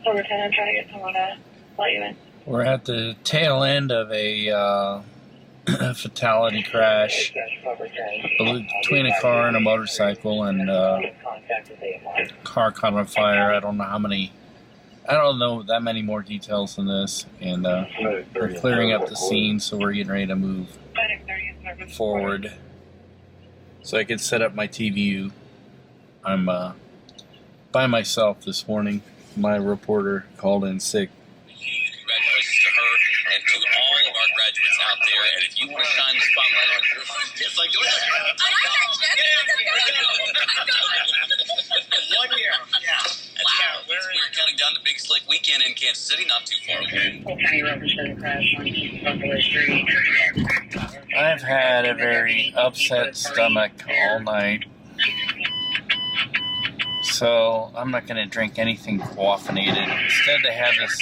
Overton, I'm trying to get someone to let you in. We're at the tail end of a fatality crash between a car and a motorcycle, and car caught on fire. I don't know that many more details than this, and we're clearing up the scene, so we're getting ready to move forward so I can set up my TV. I'm by myself this morning. My reporter called in sick. Congratulations to her and to all of our graduates out there. And if you want to shine the spotlight on your friends, just like one year. Yeah. Wow. We're counting down the Big Slick weekend in Kansas City, not too far away. I've had a very upset stomach all night, so I'm not going to drink anything caffeinated. Instead, they have this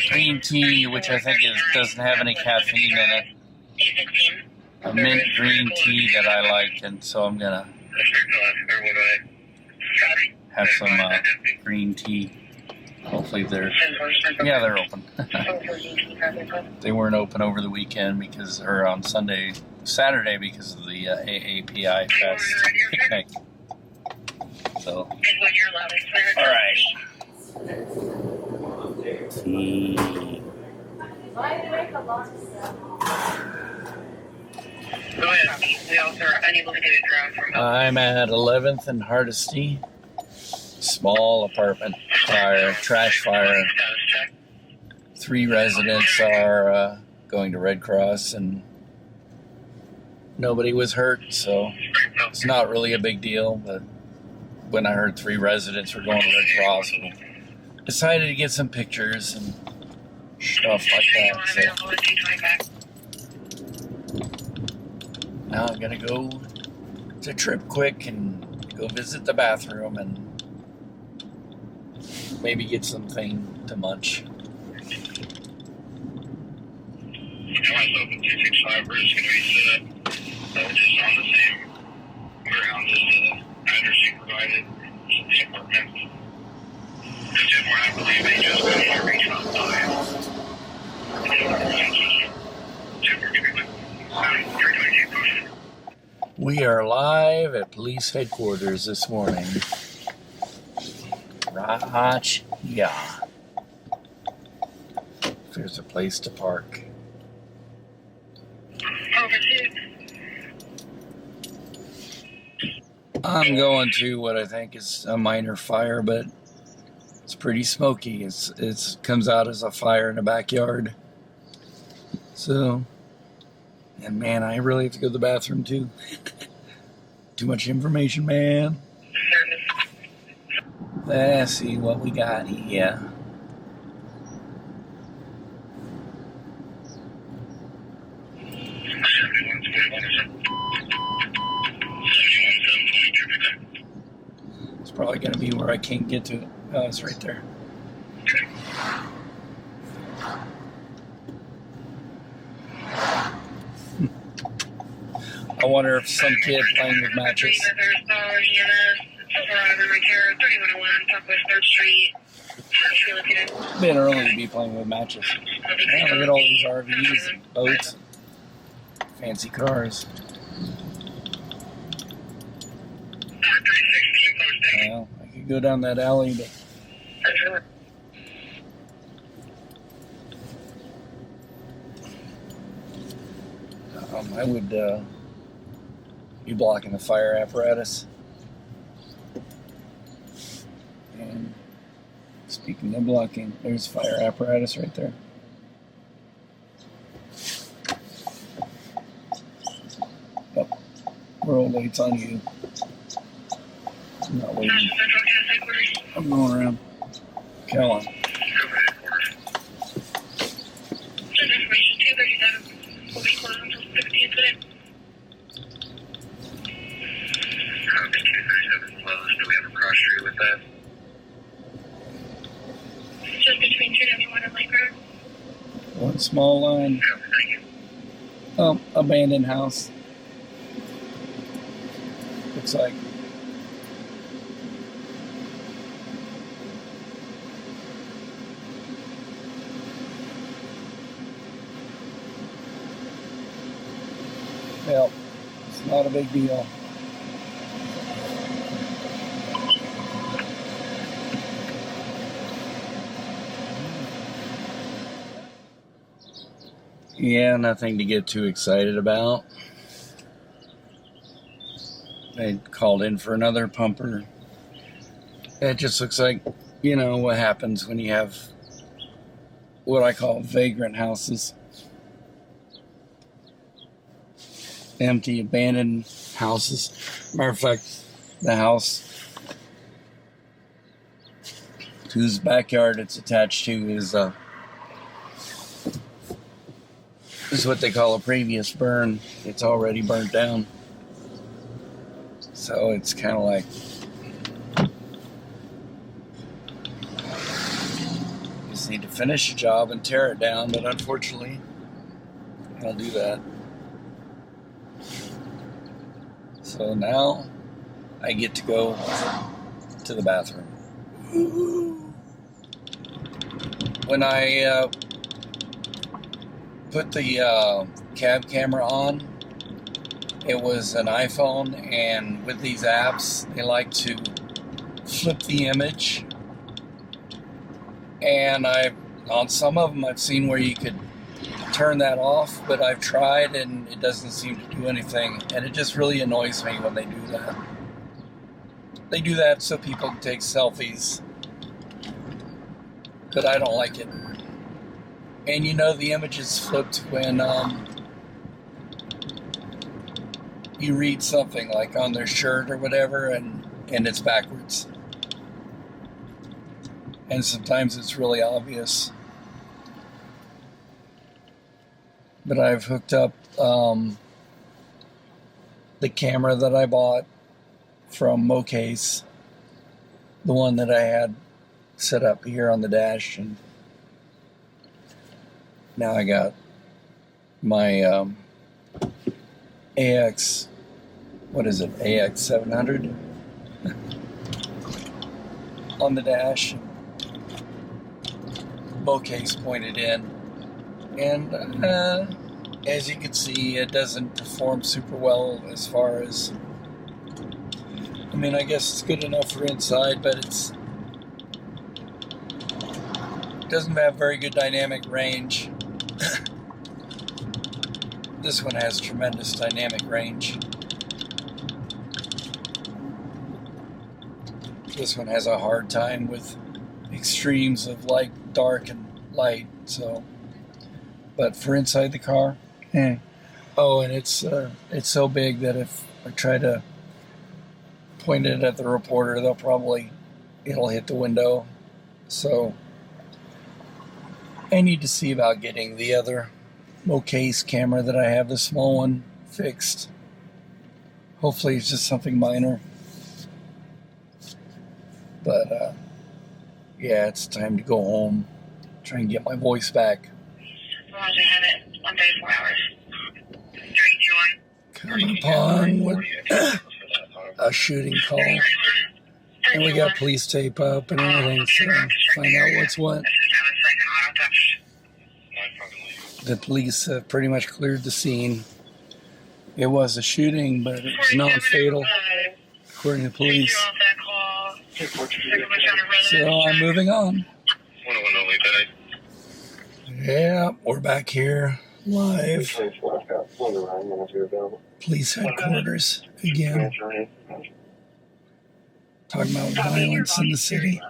green tea, which I think doesn't have any caffeine in it. A mint green tea that I like, and so I'm going to have some green tea. Hopefully they're open. They weren't open over the weekend or on Saturday because of the AAPI Fest picnic. So, all right. I'm at 11th and Hardesty. Small apartment fire, trash fire. 3 residents are going to Red Cross, and nobody was hurt, so it's not really a big deal. But when I heard 3 residents were going to Red Cross, we decided to get some pictures and stuff like that. So now I'm gonna go to Trip Quick and go visit the bathroom and maybe get something to munch. Myself and 265, we're just going to be set up just on the same ground as the address you provided, the apartment. The two more, I believe they just got here reaching on time. We are live at police headquarters this morning. Right, yeah. There's a place to park. I'm going to what I think is a minor fire, but it's pretty smoky. It comes out as a fire in the backyard. So, and man, I really have to go to the bathroom too. Too much information, man. Let's see what we got here. It's probably going to be where I can't get to it. Oh, it's right there. I wonder if some kid playing with matches. Been early to be playing with matches. Yeah, look at all these RVs and boats, fancy cars. Well, I could go down that alley, but I would be blocking the fire apparatus. And speaking of blocking, there's fire apparatus right there. Oh, roll lights on you. I'm not waiting. I'm going around. Come on. One small line. Oh, abandoned house. Looks like. Yep, it's not a big deal. Yeah, nothing to get too excited about. They called in for another pumper. It just looks like, you know, what happens when you have what I call vagrant houses. Empty, abandoned houses. Matter of fact, the house whose backyard it's attached to is what they call a previous burn. It's already burnt down. So it's kind of like, just need to finish the job and tear it down, but unfortunately, I'll do that. So now I get to go to the bathroom. When I put the cab camera on, it was an iPhone, and with these apps, they like to flip the image. And on some of them, I've seen where you could turn that off, but I've tried and it doesn't seem to do anything. And it just really annoys me when they do that. They do that so people can take selfies, but I don't like it. And you know, the image is flipped when you read something like on their shirt or whatever, and it's backwards. And sometimes it's really obvious. But I've hooked up the camera that I bought from Mocase, the one that I had set up here on the dash, and now I got my AX, what is it, AX 700 on the dash. Mocase pointed in, and as you can see, it doesn't perform super well as far as, I mean, I guess it's good enough for inside, but it doesn't have very good dynamic range. This one has tremendous dynamic range. This one has a hard time with extremes of light, dark, and light. So, but for inside the car, oh, and it's so big that if I try to point it at the reporter, it'll hit the window. So I need to see about getting the other Mocase camera that I have, the small one, fixed. Hopefully it's just something minor. But yeah, it's time to go home. Try and get my voice back. As long as we have it 134 hours. 321. Coming upon with a shooting call. And we got police tape up and everything, so find out what's what. The police have pretty much cleared the scene. It was a shooting, but it was non-fatal, according to police. So I'm moving on. Yeah, we're back here live. Police headquarters again. Talking about violence in the city.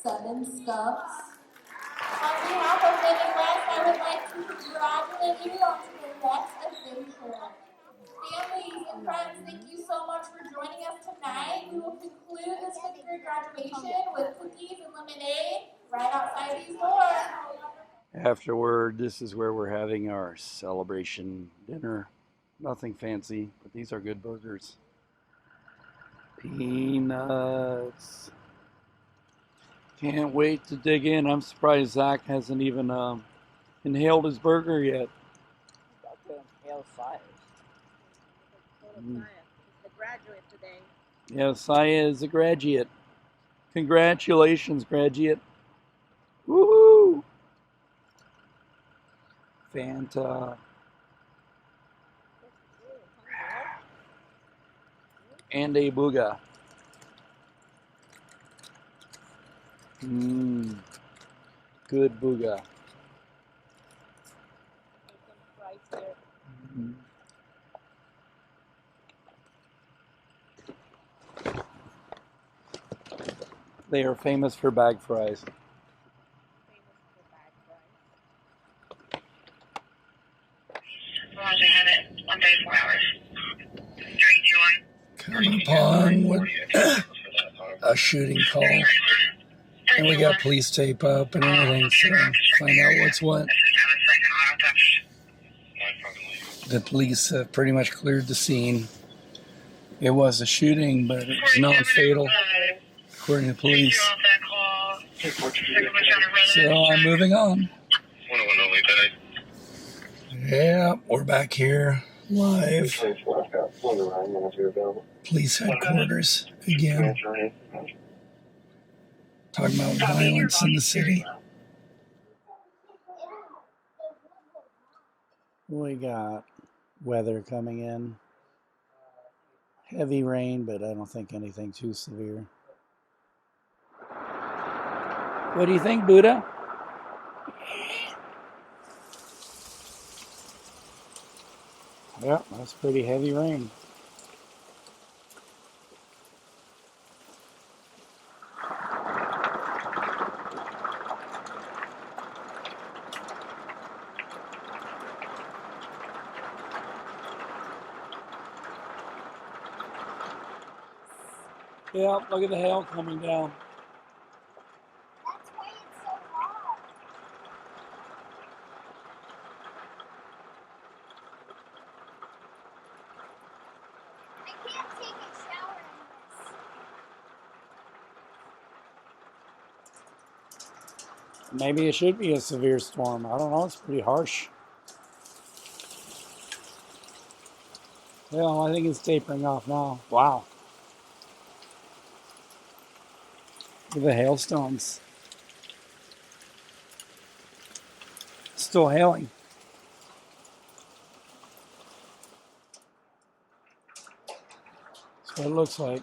7 Stumps. On behalf of Midwest, I would like to congratulate you on to your next adventure. Families and friends, thank you so much for joining us tonight. We will conclude this 5th grade graduation with cookies and lemonade right outside these doors. Afterward, this is where we're having our celebration dinner. Nothing fancy, but these are good burgers. Peanuts. Can't wait to dig in. I'm surprised Zach hasn't even inhaled his burger yet. About to inhale fires. He's the graduate today. Yeah, Saya is a graduate. Congratulations, graduate. Woohoo! Fanta. And a booga. Good booga. They are famous for bag fries. As long as I have it, 134 hours. 3, 2, 1. Come upon with a shooting call. And we got police tape up and everything, so find out what's what. The police have pretty much cleared the scene. It was a shooting, but it was non-fatal, according to police. So I'm moving on. Yeah, we're back here live. Police headquarters again. Talking about violence in the city. We got weather coming in. Heavy rain, but I don't think anything too severe. What do you think, Buddha? Yeah, that's pretty heavy rain. Yeah, look at the hail coming down. That's why it's so hot. I can't take a shower in this. Maybe it should be a severe storm. I don't know. It's pretty harsh. Well, I think it's tapering off now. Wow. Look at the hailstones. Still hailing. That's what it looks like.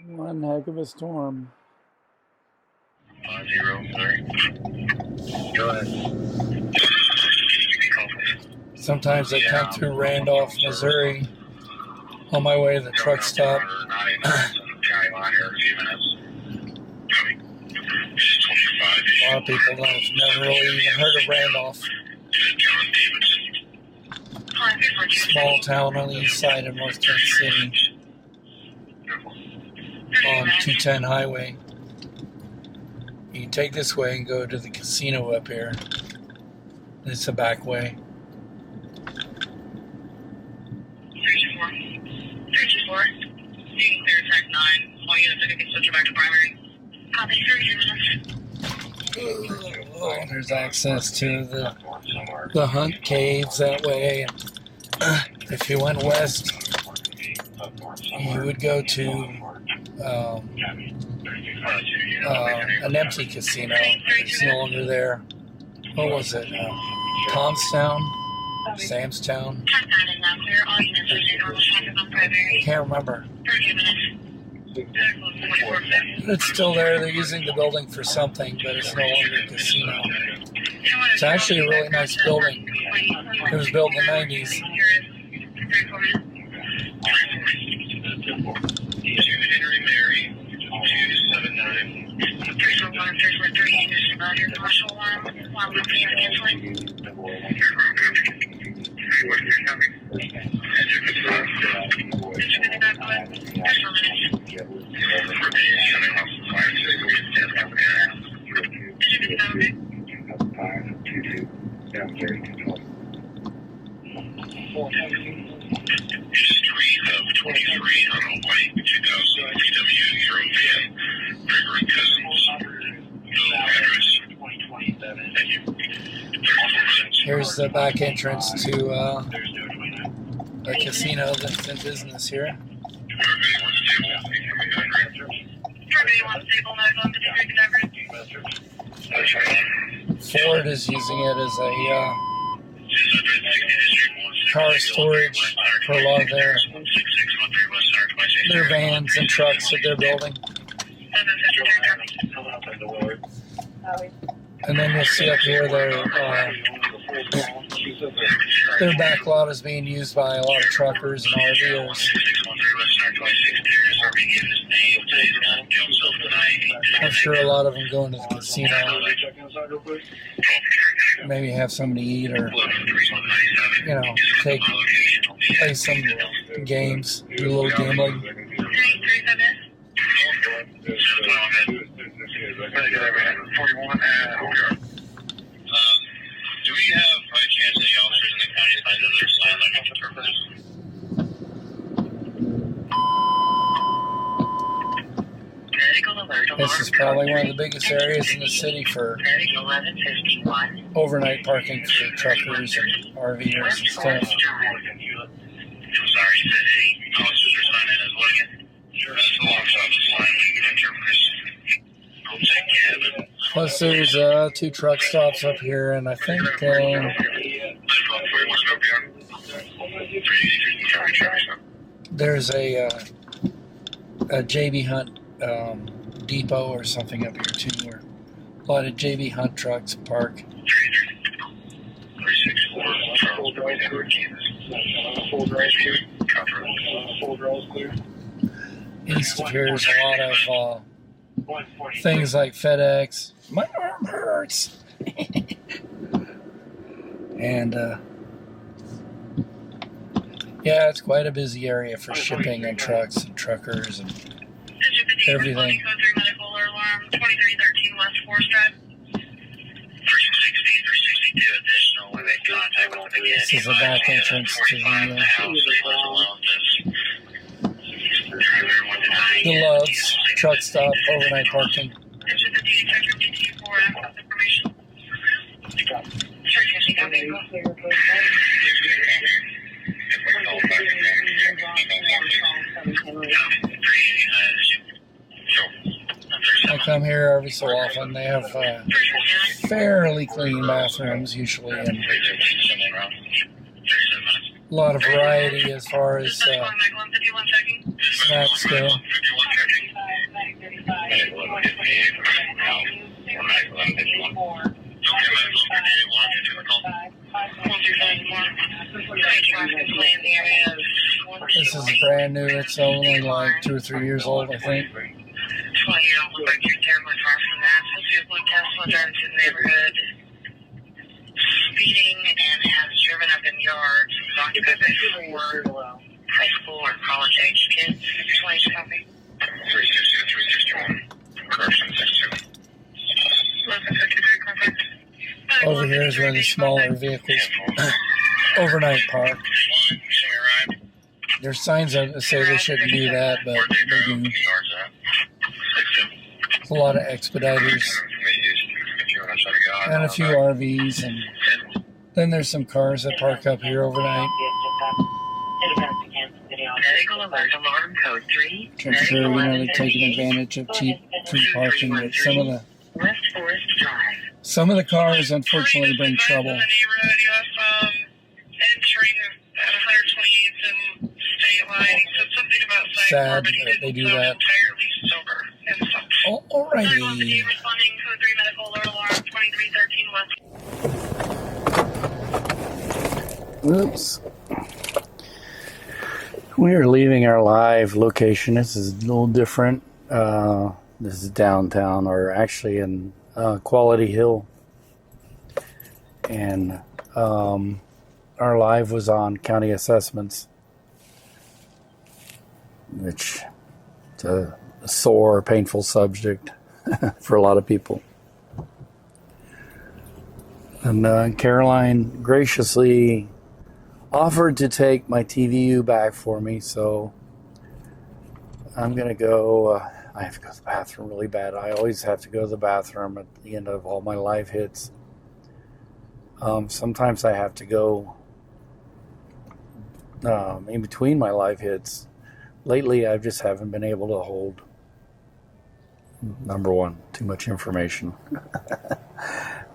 One heck of a storm. 5-0, sorry. Go ahead. Sometimes I come through Randolph, Missouri, on my way to the truck stop. A lot of people don't have never really even heard of Randolph. Small town on the east side of North Kansas City. On 210 highway. You can take this way and go to the casino up here. It's a back way. 324. 324. You can clear track 9. All units are going to be switched back to primary. Copy 30 minutes. Oh, there's access to the Hunt Caves that way. If you went west, you would go to an empty casino. It's no longer there. What was it? Tomstown? Samstown? I can't remember. It's still there. They're using the building for something, but it's no longer a casino. It's actually a really nice building. It was built in the 90s. Street of 23 on a white 2000 VW Euro van. Gregory Cousins. No address. Thank you. Here's the back entrance to a casino that's in business here. Ford is using it as a car storage for a lot of their vans and trucks that they're building. And then you'll see up here their back lot is being used by a lot of truckers and RVers. I'm sure a lot of them go into the casino, maybe have something to eat or, play some games, do a little gambling. Do we have, by chance, any officers in the county assigned to their sign language interpreters? This is probably one of the biggest areas in the city for overnight parking for truckers and RVers and stuff. I'm sorry, you said any officers are signed in as what again? That's alongside the sign language interpreters. I'll take care of it. Plus there's 2 truck stops up here, and I think there's a JB Hunt depot or something up here too, where a lot of JB Hunt trucks park. 364 Charles Boyd, Edward Kansas. East of here is a lot of things like FedEx. My arm hurts. And yeah, it's quite a busy area for shipping and trucks and truckers and everything. 2313 West 4th Drive. 362 additional when they contact with them again. This is the back entrance to the Loves truck stop, overnight parking. I come here every so often. They have fairly clean bathrooms usually, and a lot of variety as far as snacks go. This is brand new. It's only like 2 or 3 years old, I think. 20 year old look like you're terribly far from that. Since you have blue Tesla driving through the neighborhood, speeding, and has driven up in yards, is occupied by 4 high school or college age kids. 20 copy. 362 there's where the smaller vehicles overnight park. There's signs that say they shouldn't do that, but they do. There's a lot of expediters and a few RVs, and then there's some cars that park up here overnight. I'm sure they're taking advantage of cheap parking, but some of the cars unfortunately bring trouble. Sad that they do that. Alrighty. Oops. We are leaving our live location. This is a little different. This is downtown, or actually in Quality Hill. And our live was on county assessments, which is a sore, painful subject for a lot of people. And Caroline graciously offered to take my TVU back for me, so I'm going to go. I have to go to the bathroom really bad. I always have to go to the bathroom at the end of all my live hits. Sometimes I have to go in between my live hits. Lately, I just haven't been able to hold, number one, too much information.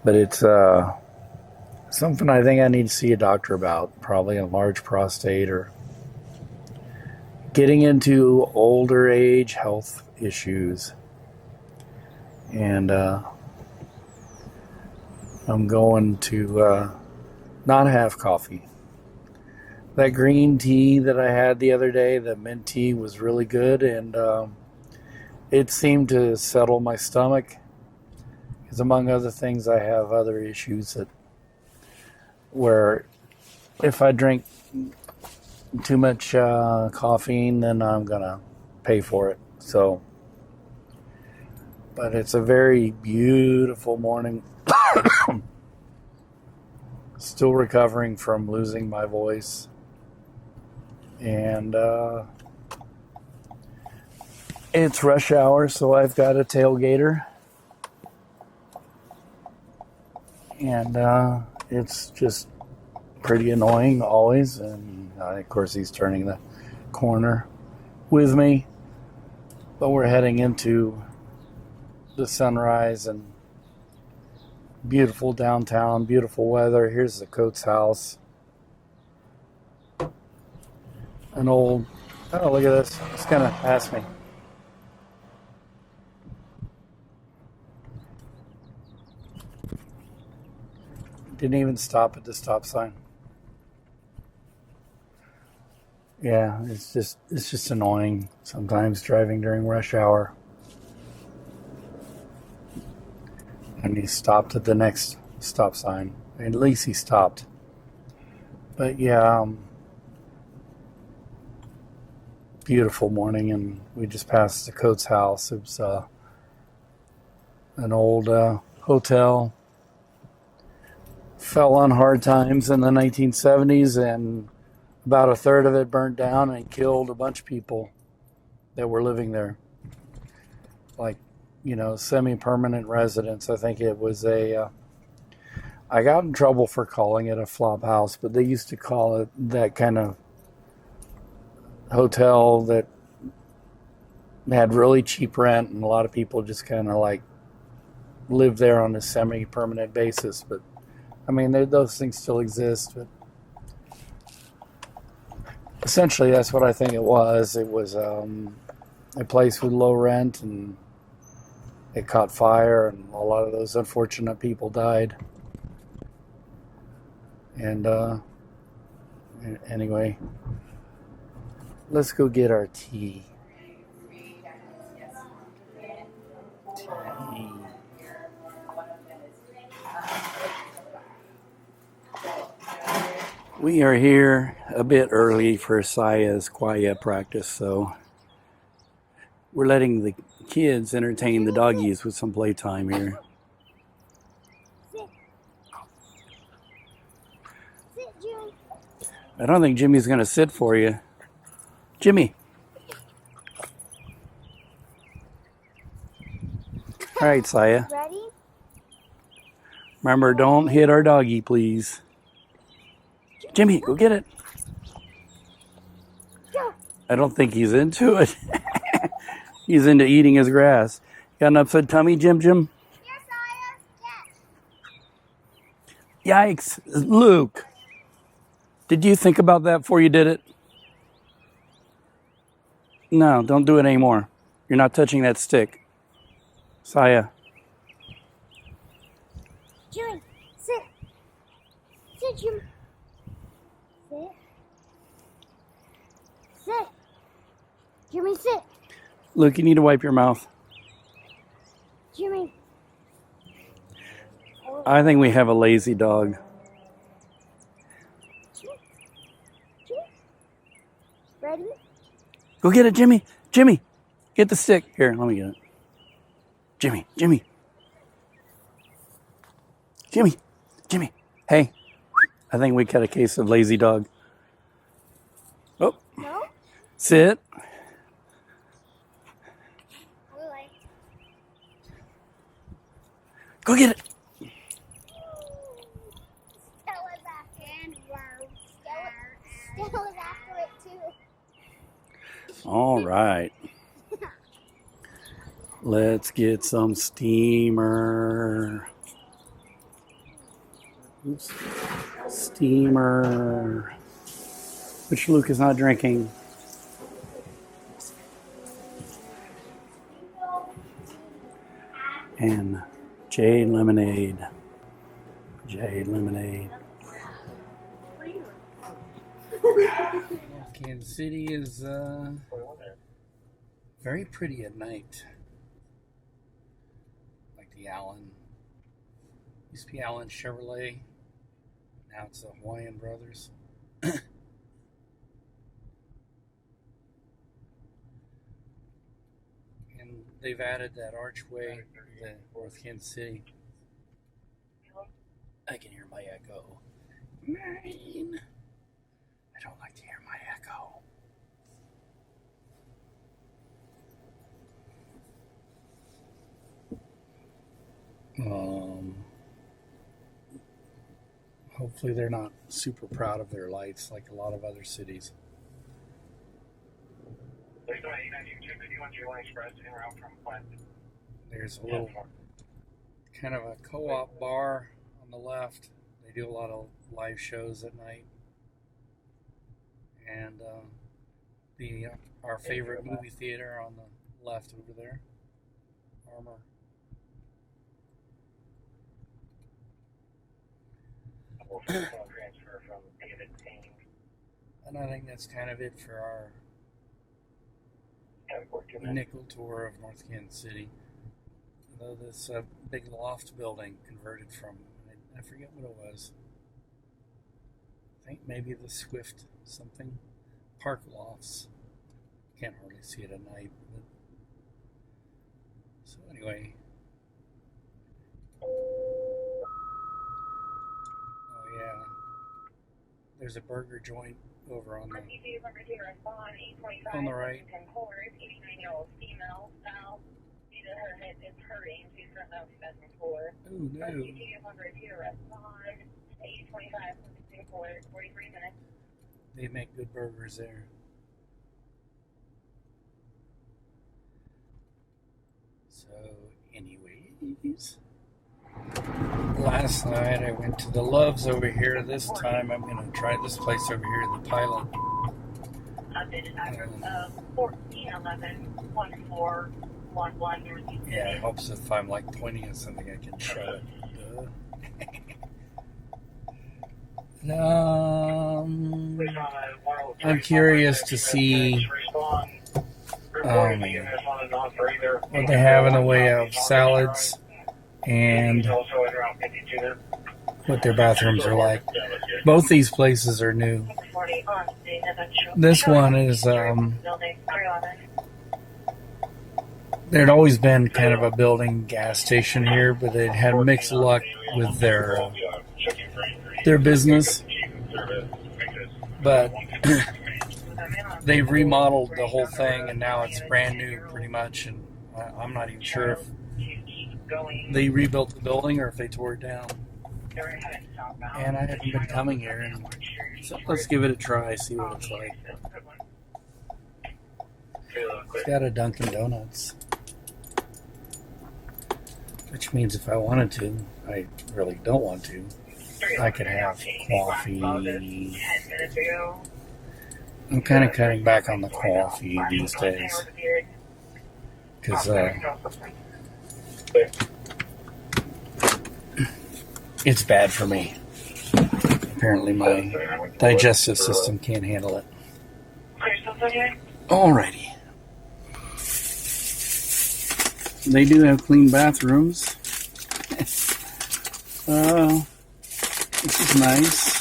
But it's something I think I need to see a doctor about, probably a large prostate or getting into older age health issues. And I'm going to not have coffee. That green tea that I had the other day, the mint tea, was really good, and it seemed to settle my stomach. Because among other things, I have other issues where if I drink too much caffeine, then I'm gonna pay for it. So, but it's a very beautiful morning. Still recovering from losing my voice. And it's rush hour, so I've got a tailgater. And it's just pretty annoying always. And of course, he's turning the corner with me. But we're heading into the sunrise and beautiful downtown, beautiful weather. Here's the Coates house. An old, oh, look at this. It's going to pass me. Didn't even stop at the stop sign. Yeah, it's just annoying sometimes driving during rush hour. And he stopped at the next stop sign. At least he stopped. But yeah, beautiful morning, and we just passed the Coates house. It was an old hotel. Fell on hard times in the 1970s, and about a third of it burnt down and killed a bunch of people that were living there. Like, semi-permanent residents. I think it was I got in trouble for calling it a flop house, but they used to call it that kind of hotel that had really cheap rent, and a lot of people just kind of like lived there on a semi-permanent basis. But I mean, those things still exist, but essentially that's what I think it was. It was a place with low rent, and it caught fire, and a lot of those unfortunate people died. And anyway, let's go get our tea. We are here a bit early for Saya's quiet practice, so we're letting the kids entertain the doggies with some playtime here. I don't think Jimmy's going to sit for you. Jimmy. All right, Saya. Ready? Remember, don't hit our doggy, please. Jimmy, go get it. I don't think he's into it. He's into eating his grass. Got an upset tummy, Jim? Yes, Saya. Yes. Yikes. Luke, did you think about that before you did it? No, don't do it anymore. You're not touching that stick. Saya. Jimmy, sit. Sit, Jimmy. Sit. Sit. Jimmy, sit. Luke, you need to wipe your mouth. Jimmy. I think we have a lazy dog. Jimmy. Ready? Go get it, Jimmy. Jimmy, get the stick. Here, let me get it. Jimmy. Jimmy. Hey, I think we got a case of lazy dog. Oh. No? Sit. Go get it. Stella's after it too. All right. Let's get some steamer. Oops. Steamer. Which Luke is not drinking. And Jade lemonade. Kansas City is very pretty at night. Like the Allen. Used to be Allen Chevrolet. Now it's the Hawaiian Brothers. And they've added that archway to North Kansas City. I can hear my echo. Mine. I don't like to hear my echo. Hopefully they're not super proud of their lights like a lot of other cities. There's a little kind of a co-op bar on the left. They do a lot of live shows at night. And our favorite movie theater on the left over there, Armor. And I think that's kind of it for our nickel tour of North Kansas City. Though this big loft building converted from, I forget what it was. I think maybe the Swift something. Park lofts. Can't hardly see it at night. But... So anyway. Oh yeah. There's a burger joint over on the right. Oh no. They make good burgers there. So, anyways, last night I went to the Loves over here. This time I'm going to try this place over here, the Pilot. Yeah, it helps if I'm like pointing at something I can show it. I'm curious to see what they have in the way of salads and what their bathrooms are like. Both these places are new. This one is there'd always been kind of a building gas station here, but they'd had mixed luck with their business. But they remodeled the whole thing, and now it's brand new pretty much. And I'm not even sure if they rebuilt the building or if they tore it down. And I haven't been coming here, and so let's give it a try, see what it's like. It's got a Dunkin' Donuts, which means if I wanted to, I really don't want to, I could have coffee. I'm kind of cutting back on the coffee these days because it's bad for me. Apparently my digestive system can't handle it. Alrighty. They do have clean bathrooms. This is nice.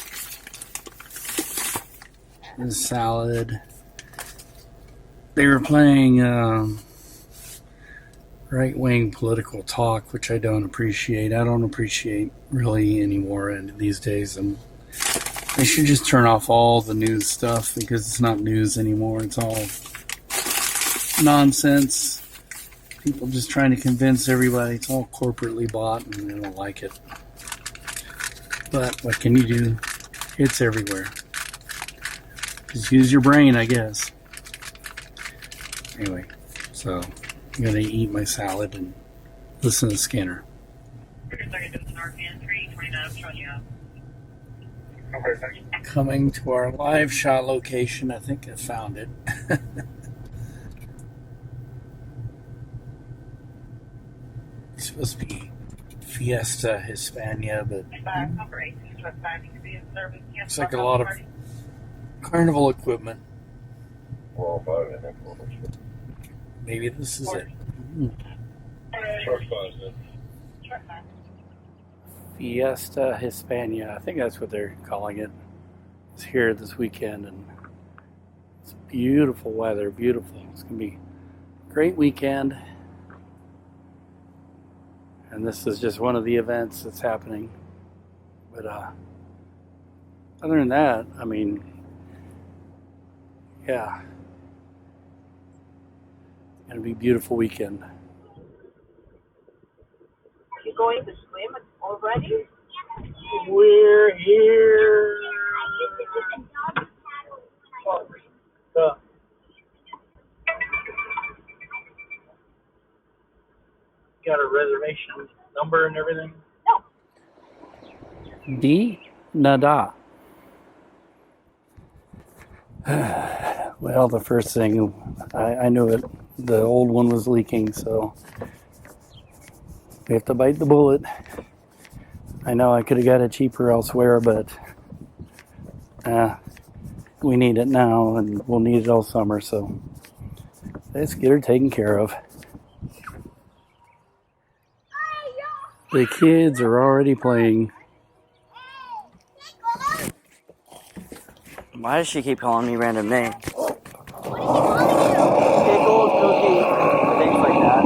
This salad. They were playing right-wing political talk, which I don't appreciate. I don't appreciate really anymore these days. They should just turn off all the news stuff because it's not news anymore. It's all nonsense. People just trying to convince everybody. It's all corporately bought, and they don't like it. But what can you do? It's everywhere. Just use your brain, I guess. Anyway, so I'm going to eat my salad and listen to Skinner. Coming to our live shot location. I think I found it. It's supposed to be Fiesta Hispania, but it's like a lot of carnival equipment. Maybe this is it. Fiesta Hispania. I think that's what they're calling it. It's here this weekend, and it's beautiful weather. Beautiful. It's going to be a great weekend. And this is just one of the events that's happening. But other than that, I mean, yeah. It's going to be a beautiful weekend. Are you going to swim already? We're here. Got a reservation number and everything? No. D? Nada. Well, the first thing, I knew it. The old one was leaking, so we have to bite the bullet. I know I could have got it cheaper elsewhere, but we need it now, and we'll need it all summer, so let's get her taken care of. The kids are already playing. Why does she keep calling me random names? What are you calling Pickles, cookies, things like that.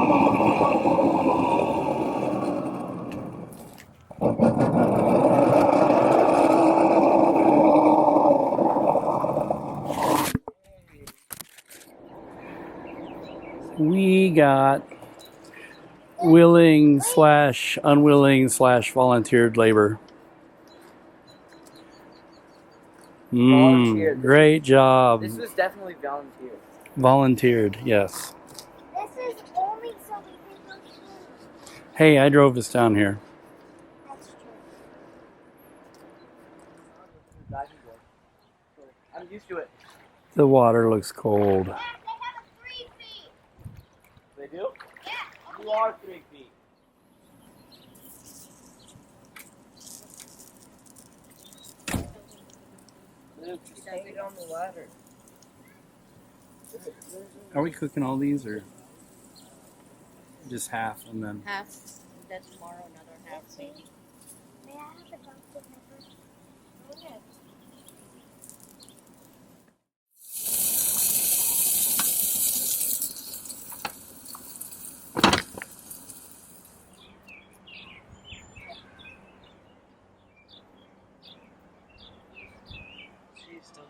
We got willing / unwilling / volunteered labor. Volunteered. Great job. This was definitely volunteered. Volunteered, yes. This is only so we can go swimming. Hey, I drove us down here. That's true. I'm used to it. The water looks cold. Dad, they have a 3 feet. They do? Yeah. You are 3 feet. Luke, you stayed on the ladder. Are we cooking all these or just half and then? Half. Then tomorrow another half maybe. May I have a Dunkin' Pepper? Oh, yeah.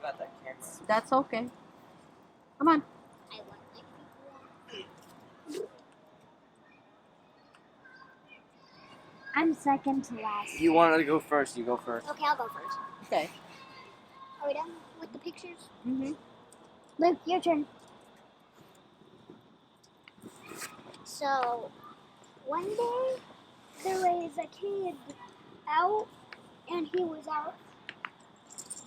forgot that camera. That's okay. Come on. I want my I'm second to last. If you wanted to go first, you go first. Okay, I'll go first. Okay. Are we done with the pictures? Mm-hmm. Luke, your turn. So, one day, there was a kid out, and he was out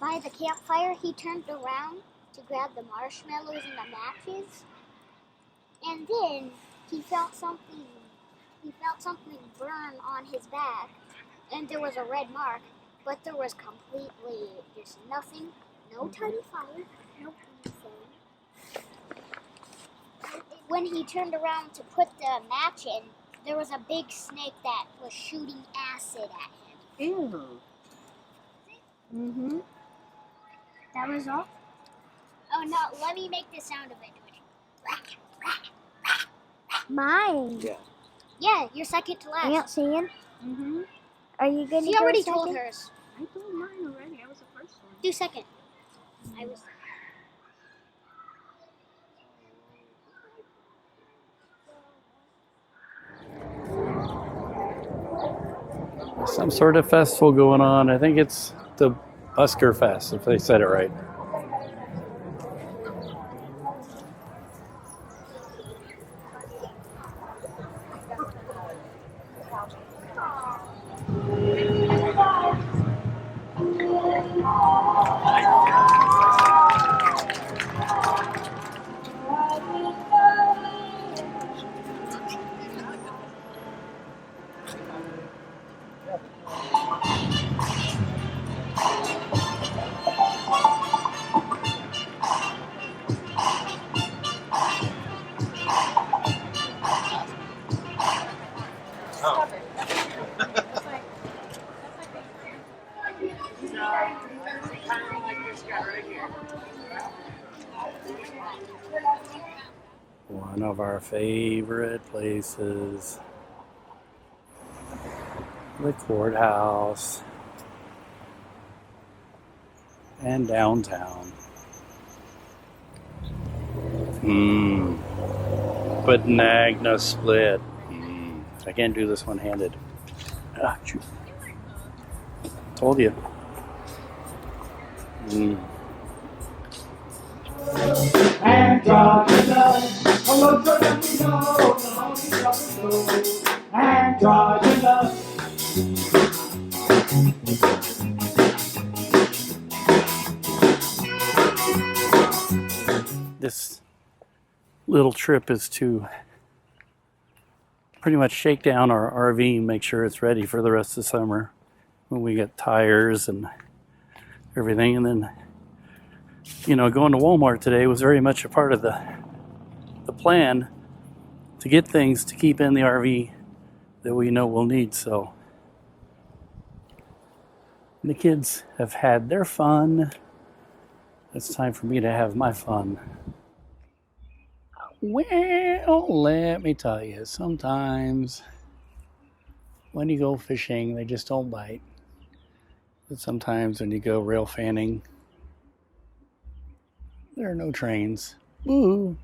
by the campfire. He turned around to grab the marshmallows and the matches, and then he felt something burn on his back, and there was a red mark, but there was completely just nothing, no tiny fire, no anything. When he turned around to put the match in, there was a big snake that was shooting acid at him. Ew. Mm-hmm. That was all? Oh no, let me make the sound of it. Mine. Yeah. Yeah, you're second to last. Are you not seeing? Mm-hmm. Are you going to She go already second? told hers. I told mine already. I was the first one. Do second. I was. Some sort of festival going on. I think it's the Busker Fest, if they said it right. One of our favorite places, the courthouse and downtown. But Nagna split. I can't do this one-handed. Ah, shoot. Told you. This little trip is to pretty much shake down our RV and make sure it's ready for the rest of the summer when we get tires and everything. And then, you know, going to Walmart today was very much a part of the plan to get things to keep in the RV that we know we'll need. So the kids have had their fun. It's time for me to have my fun. Well, let me tell you, sometimes when you go fishing, they just don't bite. But sometimes when you go rail fanning, there are no trains. Woo!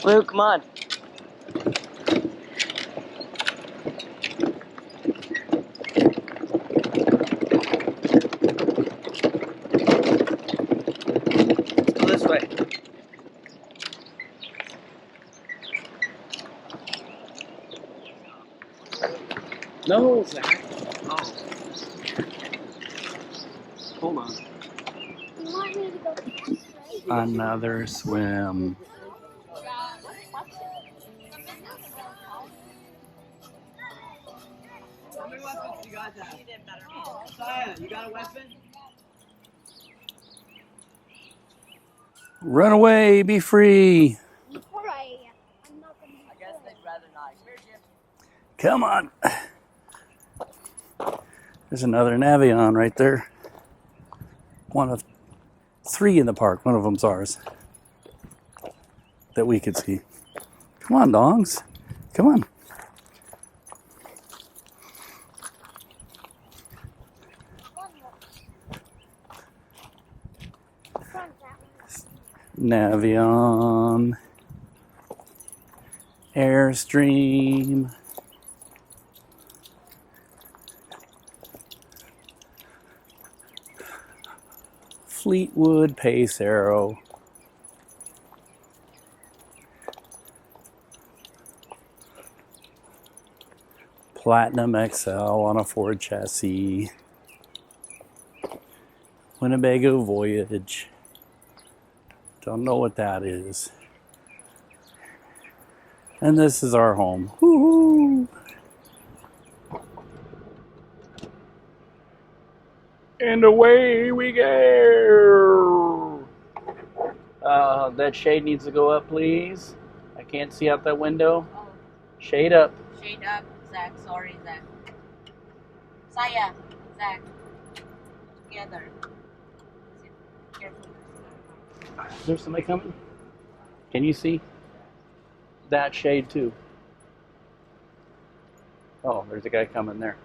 Luke, come on. Let's go this way. No, Zach. Oh. Hold on. You want me to go first, right? Another swim. How many weapons do you guys have? Saya, you got a weapon? Run away, be free. Before I'm not gonna I guess they'd rather not. Come here, Jim. Come on. There's another Navion right there. One of 3 in the park. One of them's ours. That we could see. Come on, dongs. Come on. Navion. Airstream. Fleetwood Pace Arrow. Platinum XL on a Ford chassis. Winnebago Voyage. Don't know what that is. And this is our home. Woohoo! And away we go! That shade needs to go up, please. I can't see out that window. Oh, Shade up. shade up, Zach. Sorry, Zach. Saya, Zach. Together. Careful. Is there somebody coming? Can you see? That shade too. Oh, there's a guy coming there.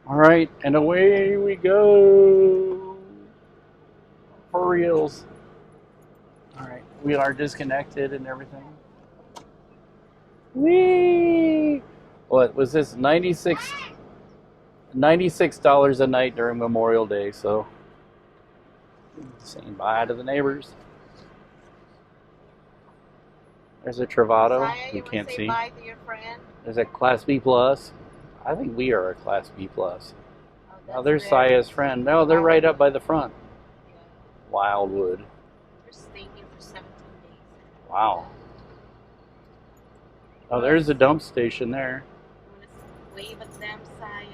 All right, and away we go. For reals. All right, we are disconnected and everything. Whee! What was this? $96 a night during Memorial Day, so saying bye to the neighbors. There's a Travato. Saya, You can't say see. bye to your friend. There's a Class B plus. I think we are a Class B plus. Oh, Now there's Saya's friend. No, they're right up by the front. Yeah. Wildwood. They're staying here for 17 days. Wow. Oh, there's a dump station there. You want to wave at them, Saya?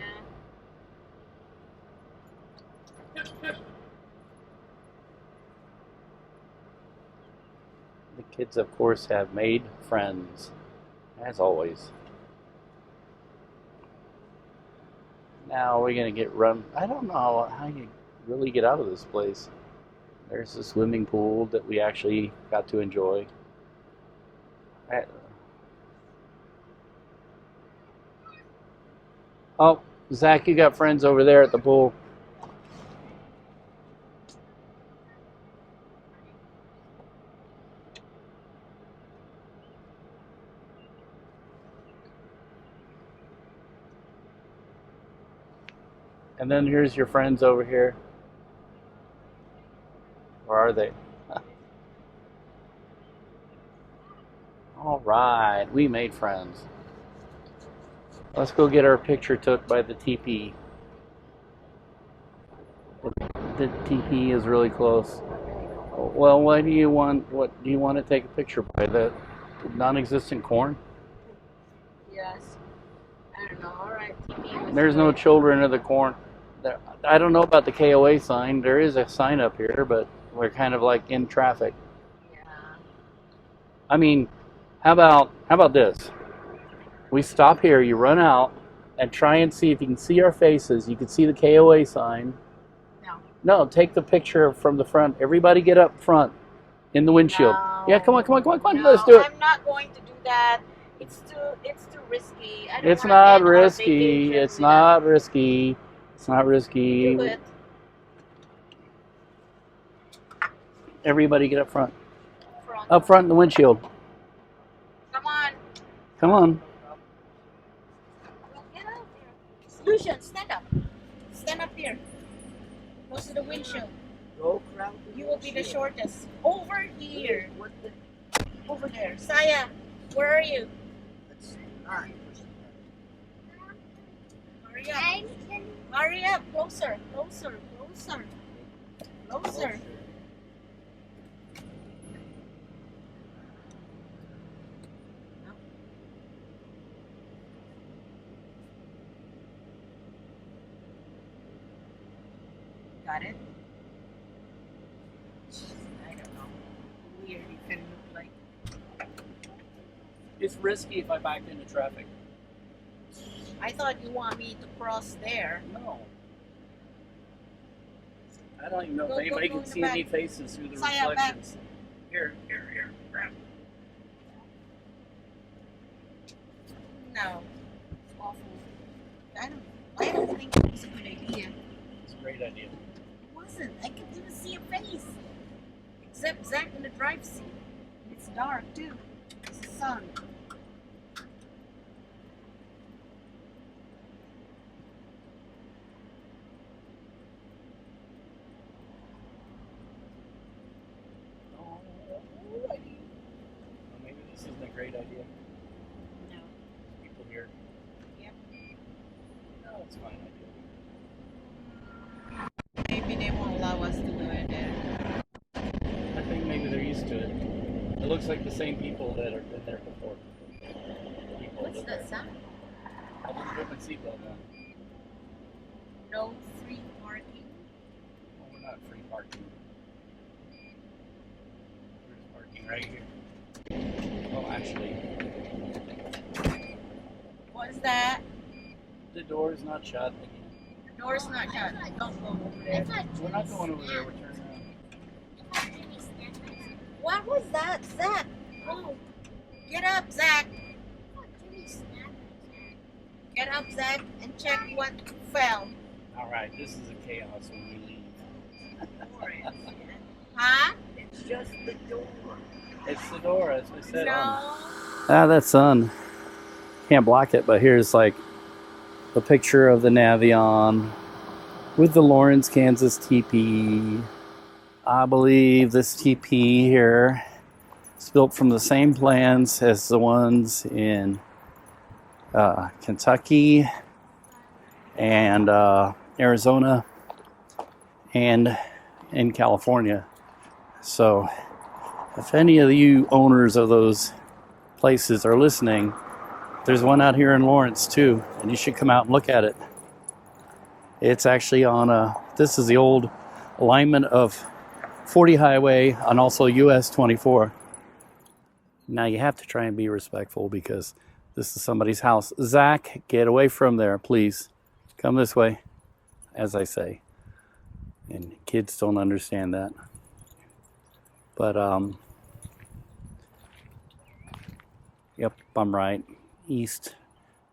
The kids, of course, have made friends, as always. Now we're going to get run. I don't know how you really get out of this place. There's a swimming pool that we actually got to enjoy. Oh, Zach, you got friends over there at the pool. And then here's your friends over here. Where are they? All right, we made friends. Let's go get our picture took by the TP. The TP is really close. Well, what do you want? What do you want to take a picture by? The non-existent corn? Yes. I don't know. All right. TV was There's no good. children of the corn. I don't know about the KOA sign. There is a sign up here, but we're kind of like in traffic. Yeah. I mean, how about this? We stop here, you run out, and try and see if you can see our faces. You can see the KOA sign. No. No, take the picture from the front. Everybody get up front in the windshield. No. Yeah, come on. No, Let's do it. I'm not going to do that. It's too risky. I don't It's wanna not end our risky. vacation It's without- not risky. It's not risky. Do it. Everybody get up front. Front. Up front in the windshield. Come on. Come on. Well, get out there. Lucian, stand up. Stand up here. Close to the windshield. You will be the shortest. Over here. Over there. Saya, where are you? Hurry up. Hurry up. Closer. Closer. Closer. Closer. Got it? I don't know. Weird you can look like. It's risky if I back into traffic. I thought you want me to cross there. No. I don't even know Go, if anybody go can in see the any back. faces through the Saya, reflections. Here, grab. No. It's awful. I don't think it was a good idea. It's a great idea. It wasn't. I could even see a face. Except Zach in the drive seat. It's dark too. It's the sun. Alrighty. Well, maybe this isn't a great idea. No. People here. Yep. No, it's fine idea. Maybe they won't allow us to do it there. I think maybe they're used to it. It looks like the same people that have been there before. People What's live that there. sound? I didn't put my seatbelt on. No free parking. Well, we're not free parking. There's parking right here. Oh, actually, What's that? the door is not shut again. The door's not shut. Don't go over there. We're not going over there. We're turning around. What was that, Zach? Oh, get up, Zach. Get up, Zach, and check what fell. All right, this is a chaos when we leave. Huh? It's just the door. It's the door, as we said. No. That sun. Can't block it, but here's like a picture of the Navion with the Lawrence, Kansas teepee. I believe this teepee here is built from the same plans as the ones in Kentucky and Arizona and in California. So if any of you owners of those places are listening, there's one out here in Lawrence too, and you should come out and look at it. It's actually on this is the old alignment of 40 highway and also US 24. Now you have to try and be respectful because this is somebody's house. Zach, get away from there, please. Come this way, as I say. And kids don't understand that. But, yep, I'm right. East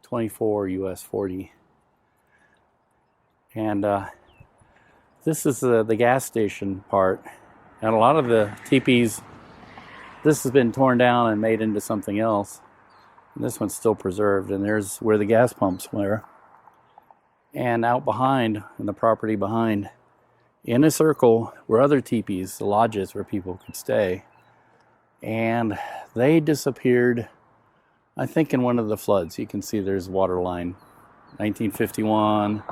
24, US 40. And this is the gas station part. And a lot of the teepees, this has been torn down and made into something else. And this one's still preserved, and there's where the gas pumps were. And out behind, in the property behind, in a circle, were other teepees, the lodges where people could stay. And they disappeared, I think, in one of the floods. You can see there's water line, 1951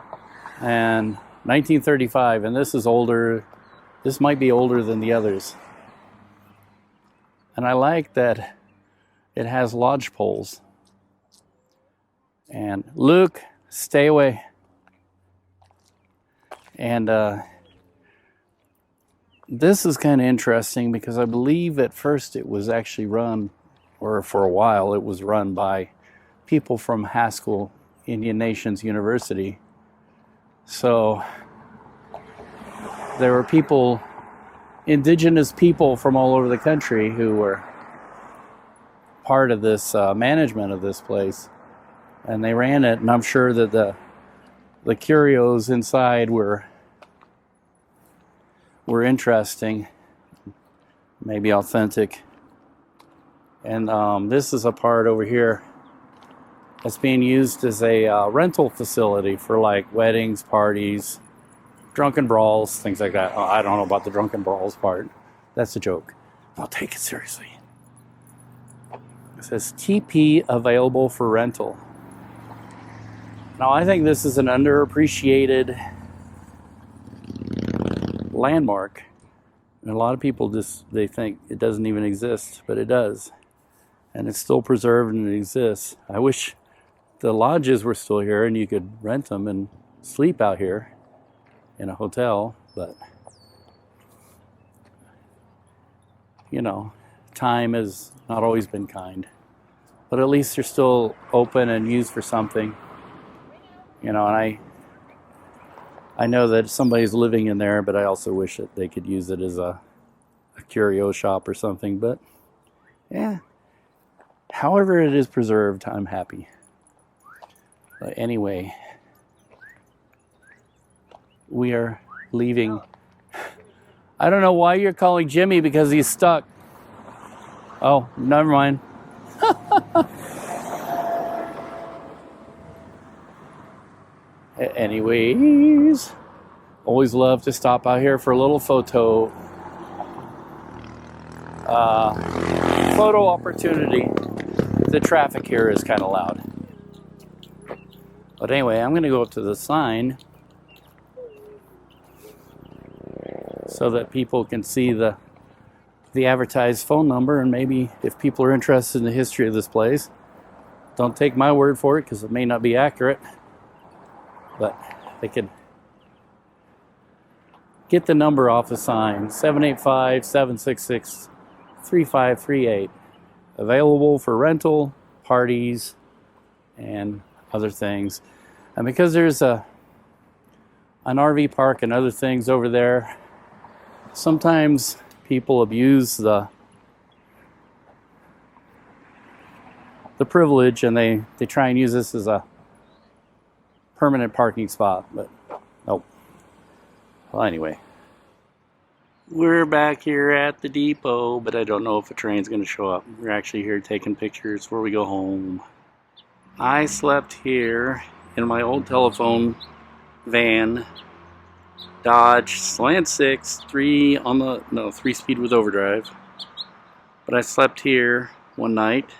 and 1935, and this is older. This might be older than the others. And I like that it has lodge poles. And Luke, stay away. And this is kind of interesting because I believe at first it was actually run, or for a while it was run by people from Haskell Indian Nations University. So there were people, indigenous people from all over the country who were part of this management of this place, and they ran it. And I'm sure that the curios inside were interesting. maybe authentic. And this is a part over here that's being used as a rental facility for like weddings, parties, drunken brawls, things like that. Oh, I don't know about the drunken brawls part. That's a joke. I'll take it seriously. It says TP available for rental. Now I think this is an underappreciated landmark. And a lot of people they think it doesn't even exist, but it does. And it's still preserved and it exists. I wish the lodges were still here and you could rent them and sleep out here in a hotel, but you know, time has not always been kind. But at least they're still open and used for something. You know, and I know that somebody's living in there, but I also wish that they could use it as a curio shop or something. But yeah, however it is preserved, I'm happy. But anyway, we are leaving. I don't know why you're calling Jimmy, because he's stuck. Oh, never mind. Anyways, always love to stop out here for a little photo opportunity. The traffic here is kind of loud. But anyway, I'm going to go up to the sign so that people can see the advertised phone number, and maybe if people are interested in the history of this place, don't take my word for it because it may not be accurate, but they could get the number off the sign. 785-766-3538. Available for rental, parties, and other things. And because there's an RV park and other things over there, sometimes people abuse the privilege, and they try and use this as a permanent parking spot, but nope. Well, anyway, we're back here at the depot, but I don't know if a train's going to show up. We're actually here taking pictures before we go home. I slept here in my old telephone van, Dodge Slant 6, 3-speed with overdrive. But I slept here one night.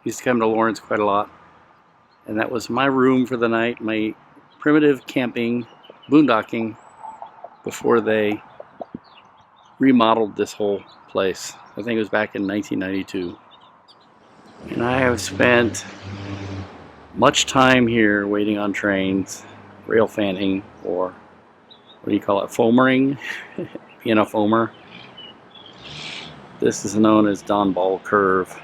Used to come to Lawrence quite a lot. And that was my room for the night, my primitive camping, boondocking, before they remodeled this whole place. I think it was back in 1992. And I have spent much time here waiting on trains, rail fanning, or what do you call it, foamering? Being a foamer. This is known as Don Ball Curve,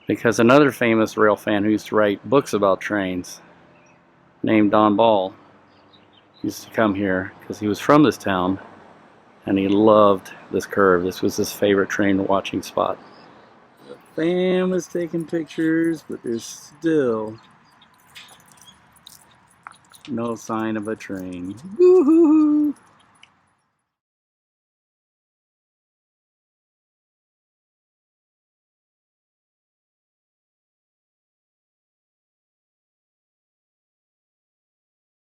because another famous rail fan who used to write books about trains, named Don Ball, used to come here because he was from this town and he loved this curve. This was his favorite train watching spot. The fam is taking pictures, but there's still no sign of a train. Woohoo!